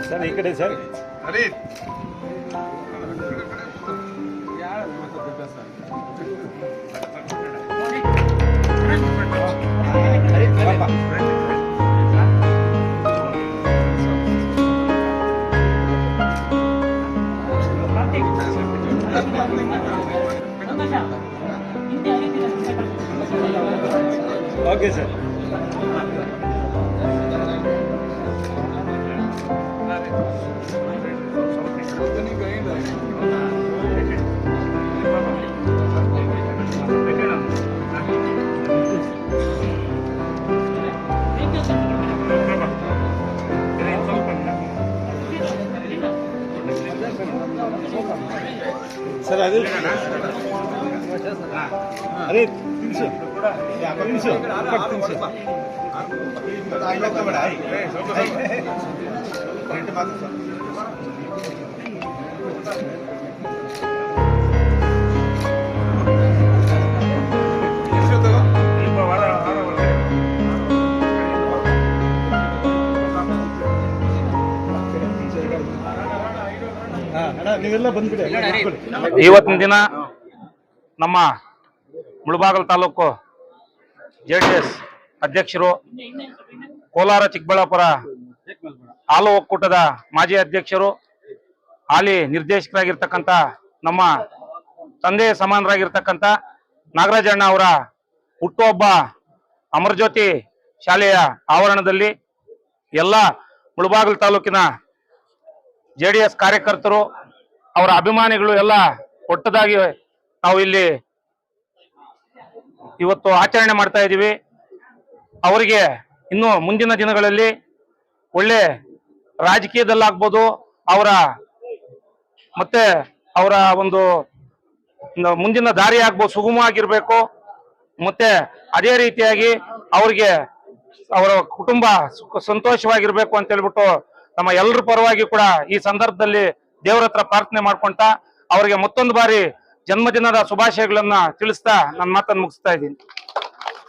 Sir इकडे sir अरे okay sir sir अरे अरे 300 ಇವತ್ತಿನ ದಿನ ನಮ್ಮ ಮುಳಬಾಗಿಲು ತಾಲೂಕು ಜೆಡಿಎಸ್ ಅಧ್ಯಕ್ಷರು, ಕೋಲಾರ ಚಿಕ್ಕಬಳ್ಳಾಪುರ ಹಾಲು ಒಕ್ಕೂಟದ ಮಾಜಿ ಅಧ್ಯಕ್ಷರು, ಹಾಲಿ ನಿರ್ದೇಶಕರಾಗಿರ್ತಕ್ಕಂಥ ನಮ್ಮ ತಂದೆ ಸಮಾನರಾಗಿರ್ತಕ್ಕಂಥ ನಾಗರಾಜಣ್ಣ ಅವರ ಹುಟ್ಟುಹಬ್ಬ ಅಮರಜ್ಯೋತಿ ಶಾಲೆಯ ಆವರಣದಲ್ಲಿ ಎಲ್ಲ ಮುಳಬಾಗಿಲು ತಾಲೂಕಿನ ಜೆಡಿಎಸ್ ಕಾರ್ಯಕರ್ತರು, ಅವರ ಅಭಿಮಾನಿಗಳು ಎಲ್ಲ ಒಟ್ಟದಾಗಿ ನಾವು ಇಲ್ಲಿ ಇವತ್ತು ಆಚರಣೆ ಮಾಡ್ತಾ ಇದ್ದೀವಿ. ಅವರಿಗೆ ಇನ್ನು ಮುಂದಿನ ದಿನಗಳಲ್ಲಿ ಒಳ್ಳೆ ರಾಜಕೀಯದಲ್ಲಾಗ್ಬೋದು, ಮತ್ತೆ ಅವರ ಒಂದು ಮುಂದಿನ ದಾರಿ ಆಗ್ಬೋದು ಸುಗಮವಾಗಿರ್ಬೇಕು. ಮತ್ತೆ ಅದೇ ರೀತಿಯಾಗಿ ಅವರಿಗೆ ಅವರ ಕುಟುಂಬ ಸಂತೋಷವಾಗಿರ್ಬೇಕು ಅಂತ ಹೇಳ್ಬಿಟ್ಟು ನಮ್ಮ ಎಲ್ಲರ ಪರವಾಗಿ ಕೂಡ ಈ ಸಂದರ್ಭದಲ್ಲಿ ದೇವರ ಹತ್ರ ಪ್ರಾರ್ಥನೆ ಮಾಡ್ಕೊಂತ ಅವರಿಗೆ ಮತ್ತೊಂದು ಬಾರಿ ಜನ್ಮದಿನದ ಶುಭಾಶಯಗಳನ್ನ ತಿಳಿಸ್ತಾ ನನ್ನ ಮಾತನ್ನು ಮುಗಿಸ್ತಾ ಇದ್ದೀನಿ.